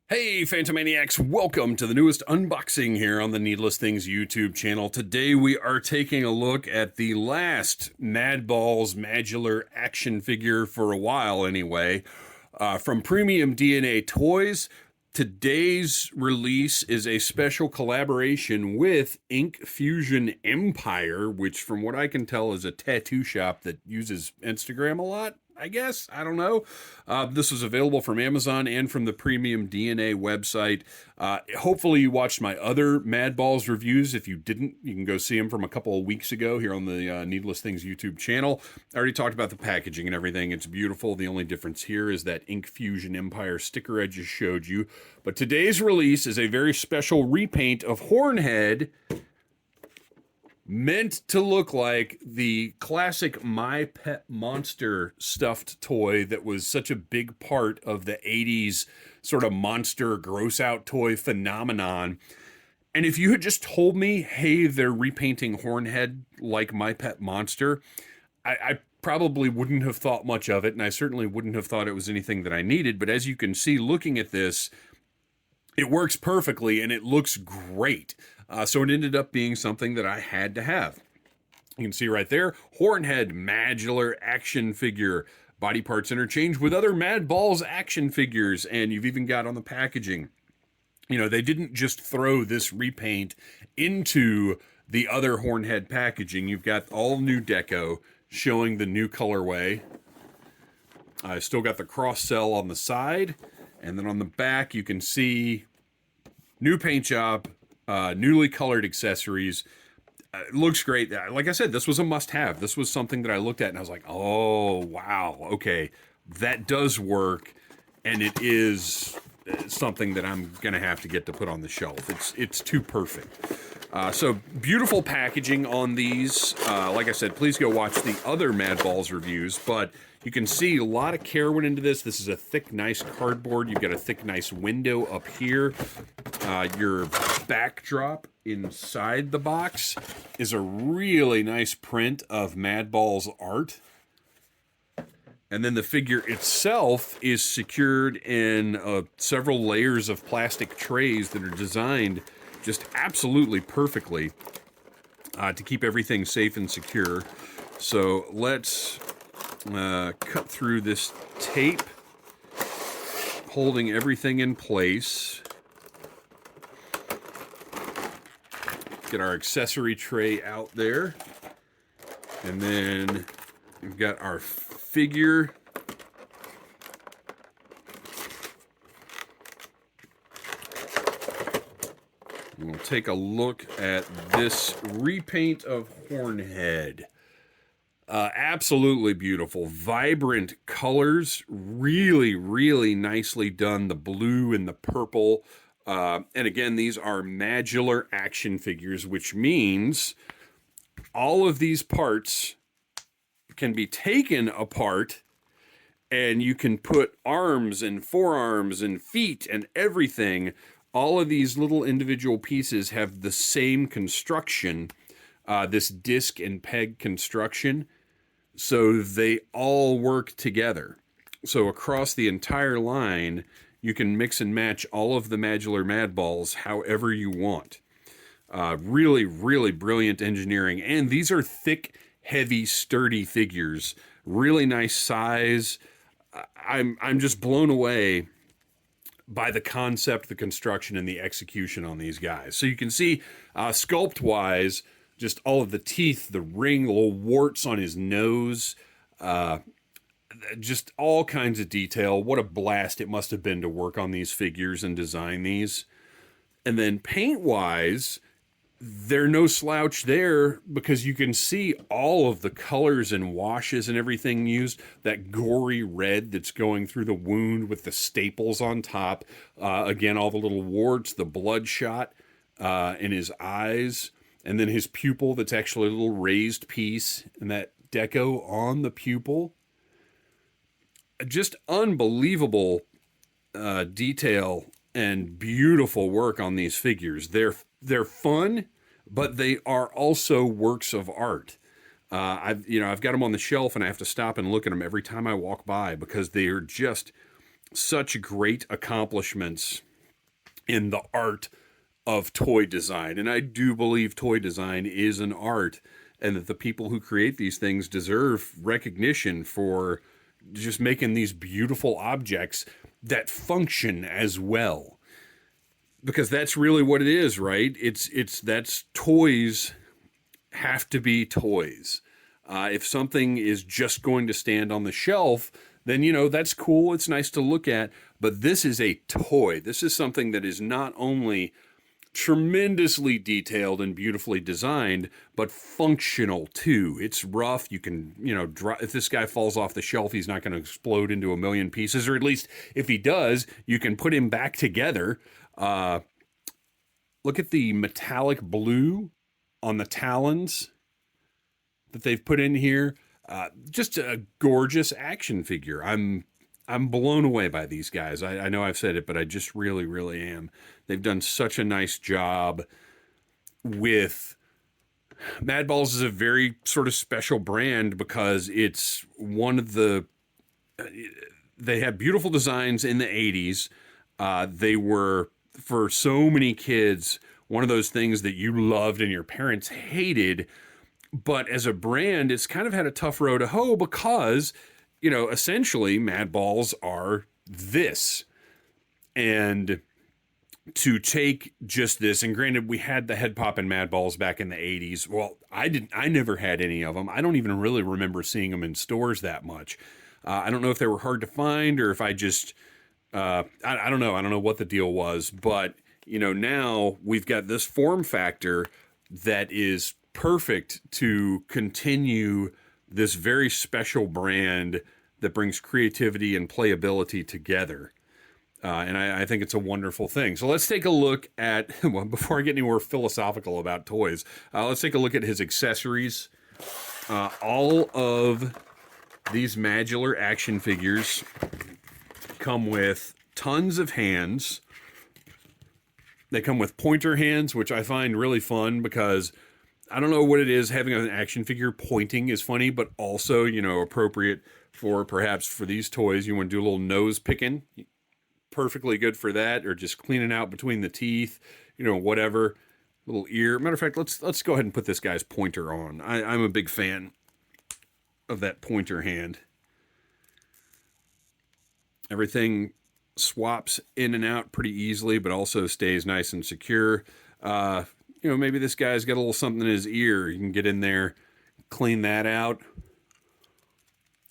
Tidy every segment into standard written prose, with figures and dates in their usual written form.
Hey, Phantomaniacs, welcome to the newest unboxing here on the Needless Things YouTube channel. Today we are taking a look at the last Madballs MADular action figure for a while anyway, from Premium DNA Toys. Today's release is a special collaboration with Ink Fusion Empire, which from what I can tell is a tattoo shop that uses Instagram a lot. I guess. I don't know. This was available from Amazon and from the Premium DNA website. Hopefully you watched my other Madballs reviews. If you didn't, you can go see them from a couple of weeks ago here on the Needless Things YouTube channel. I already talked about the packaging and everything. It's beautiful. The only difference here is that Ink Fusion Empire sticker I just showed you. But today's release is a very special repaint of Hornhead, meant to look like the classic My Pet Monster stuffed toy that was such a big part of the 80s sort of monster gross out toy phenomenon. And if you had just told me, hey, they're repainting Hornhead like My Pet Monster, I probably wouldn't have thought much of it, and I certainly wouldn't have thought it was anything that I needed. But as you can see, looking at this, it works perfectly and it looks great. So it ended up being something that I had to have. You can see right there, Hornhead MADular action figure. Body parts interchange with other Madballs action figures, and you've even got on the packaging. You know, they didn't just throw this repaint into the other Hornhead packaging. You've got all new deco showing the new colorway. I still got the cross cell on the side, and then on the back you can see new paint job, newly colored accessories. It looks great. Like I said, this was a must-have. This was something that I looked at and I was like, oh, wow, okay, that does work, and it is something that I'm gonna have to get to put on the shelf. It's too perfect. So beautiful packaging on these. Like I said, please go watch the other Madballs reviews, but you can see a lot of care went into this. This is a thick, nice cardboard. You've got a thick, nice window up here. Your backdrop inside the box is a really nice print of Madballs art. And then the figure itself is secured in several layers of plastic trays that are designed just absolutely perfectly to keep everything safe and secure. So let's cut through this tape, holding everything in place. Get our accessory tray out there. And then we've got our figure. We'll take a look at this repaint of Hornhead. Absolutely beautiful. Vibrant colors. Really, really nicely done. The blue and the purple. And again, these are MADular action figures, which means all of these parts can be taken apart and you can put arms and forearms and feet and everything. All of these little individual pieces have the same construction, this disc and peg construction, so they all work together. So across the entire line, you can mix and match all of the MADular Madballs however you want. Really, really brilliant engineering. And these are thick, heavy, sturdy figures. Really nice size. I'm just blown away by the concept, the construction, and the execution on these guys. So you can see, sculpt-wise, just all of the teeth, the ring, little warts on his nose, just all kinds of detail. What a blast it must have been to work on these figures and design these. And then paint-wise, they're no slouch there, because you can see all of the colors and washes and everything used. That gory red that's going through the wound with the staples on top. Again, all the little warts, the bloodshot in his eyes, and then his pupil that's actually a little raised piece, and that deco on the pupil. Just unbelievable detail and beautiful work on these figures. They're fun, but they are also works of art. I've got them on the shelf, and I have to stop and look at them every time I walk by, because they are just such great accomplishments in the art of toy design. And I do believe toy design is an art, and that the people who create these things deserve recognition for just making these beautiful objects that function as well. Because that's really what it is, right? That's toys have to be toys. If something is just going to stand on the shelf, then, that's cool. It's nice to look at. But this is a toy. This is something that is not only tremendously detailed and beautifully designed, but functional too. It's rough. You can, if this guy falls off the shelf, he's not going to explode into a million pieces, or at least if he does, you can put him back together. Look at the metallic blue on the talons that they've put in here. Just a gorgeous action figure. I'm blown away by these guys. I know I've said it, but I just really, really am. They've done such a nice job with... Madballs is a very sort of special brand because it's one of the... They had beautiful designs in the 80s. They were, for so many kids, one of those things that you loved and your parents hated. But as a brand, it's kind of had a tough road to hoe because, essentially Madballs are this. And to take just this, and granted, we had the head pop and Madballs back in the 80s. Well, I never had any of them. I don't even really remember seeing them in stores that much. I don't know if they were hard to find or if I just, I don't know. I don't know what the deal was, but now we've got this form factor that is perfect to continue this very special brand that brings creativity and playability together. And I think it's a wonderful thing. So let's take a look at, well, before I get any more philosophical about toys, let's take a look at his accessories. All of these MADular action figures come with tons of hands. They come with pointer hands, which I find really fun because I don't know what it is. Having an action figure pointing is funny, but also, appropriate for perhaps for these toys. You want to do a little nose picking. Perfectly good for that, or just cleaning out between the teeth, whatever. Little ear. Matter of fact, let's go ahead and put this guy's pointer on. I'm a big fan of that pointer hand. Everything swaps in and out pretty easily, but also stays nice and secure. Maybe this guy's got a little something in his ear. You can get in there, clean that out.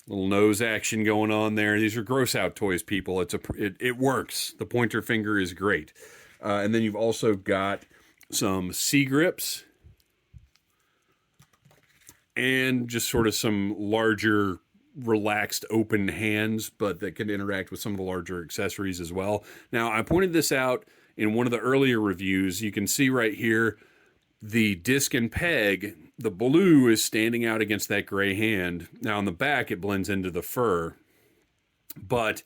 Little nose action going on there. These are gross out toys, people. It works. The pointer finger is great. And then you've also got some C-grips and just sort of some larger, relaxed, open hands, but that can interact with some of the larger accessories as well. Now, I pointed this out in one of the earlier reviews. You can see right here the disc and peg. The blue is standing out against that gray hand. Now on the back, it blends into the fur. But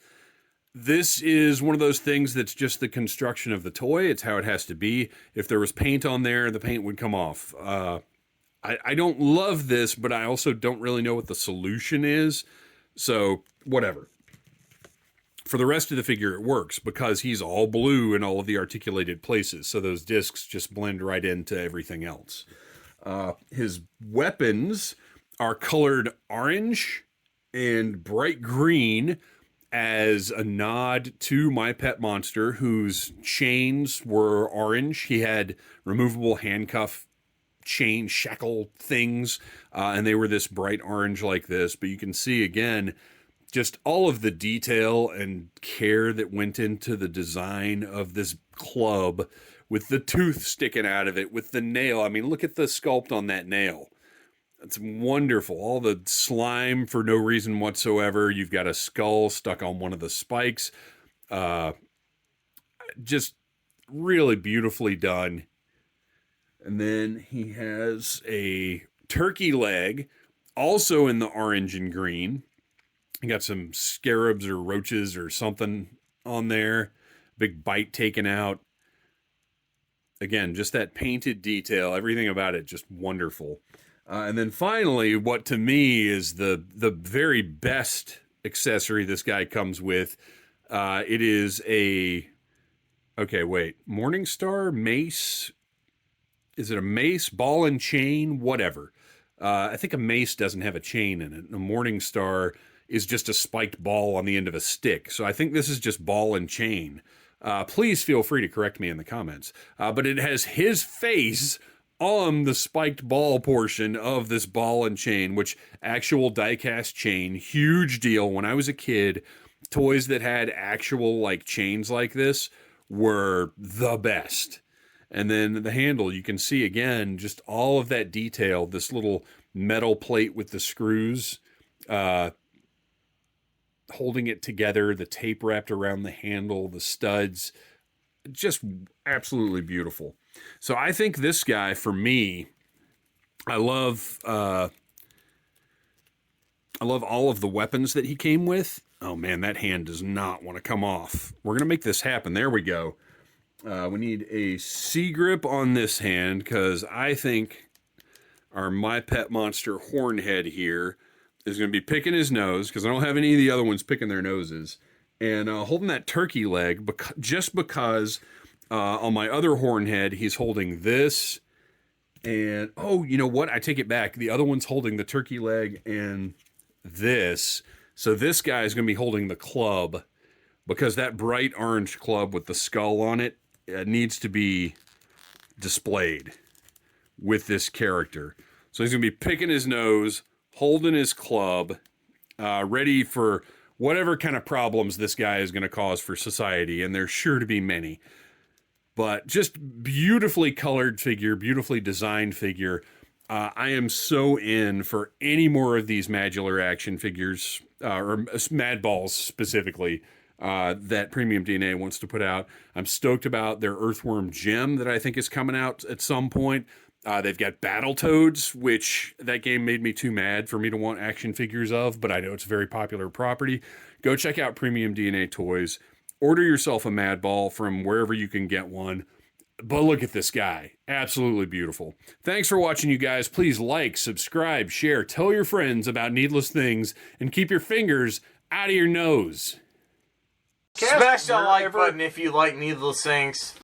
this is one of those things that's just the construction of the toy. It's how it has to be. If there was paint on there, the paint would come off. I don't love this, but I also don't really know what the solution is. So, whatever. For the rest of the figure, it works because he's all blue in all of the articulated places. So those discs just blend right into everything else. His weapons are colored orange and bright green as a nod to My Pet Monster, whose chains were orange. He had removable handcuff chain shackle things, and they were this bright orange like this. But you can see, again, just all of the detail and care that went into the design of this club, with the tooth sticking out of it, with the nail. I mean, look at the sculpt on that nail. It's wonderful. All the slime for no reason whatsoever. You've got a skull stuck on one of the spikes. Just really beautifully done. And then he has a turkey leg, also in the orange and green. You got some scarabs or roaches or something on there. Big bite taken out. Again, just that painted detail, everything about it, just wonderful. And then finally, what to me is the very best accessory this guy comes with. It is a Okay, wait. Morningstar, mace. Is it a mace, ball and chain, whatever? I think a mace doesn't have a chain in it. A Morningstar is just a spiked ball on the end of a stick. So I think this is just ball and chain. Please feel free to correct me in the comments. But it has his face on the spiked ball portion of this ball and chain, which actual diecast chain, huge deal. When I was a kid, toys that had actual like chains like this were the best. And then the handle, you can see again, just all of that detail, this little metal plate with the screws holding it together, the tape wrapped around the handle, the studs, just absolutely beautiful. So I think this guy, for me, I love all of the weapons that he came with. Oh man, that hand does not want to come off. We're gonna make this happen. There we go. We need a C grip on this hand because I think our My Pet Monster Hornhead here is going to be picking his nose because I don't have any of the other ones picking their noses. And holding that turkey leg just because on my other Hornhead, he's holding this. And, oh, you know what? I take it back. The other one's holding the turkey leg and this. So this guy is going to be holding the club because that bright orange club with the skull on it needs to be displayed with this character. So he's going to be picking his nose, holding his club, ready for whatever kind of problems this guy is going to cause for society, and there's sure to be many. But just beautifully colored figure, beautifully designed figure. I am so in for any more of these MADular action figures, or Madballs specifically, that Premium DNA wants to put out. I'm stoked about their Earthworm Gem that I think is coming out at some point. They've got Battletoads, which that game made me too mad for me to want action figures of, but I know it's a very popular property. Go check out Premium DNA Toys. Order yourself a Madball from wherever you can get one. But look at this guy. Absolutely beautiful. Thanks for watching, you guys. Please like, subscribe, share, tell your friends about needless things, and keep your fingers out of your nose. Smash that like button if you like needless things.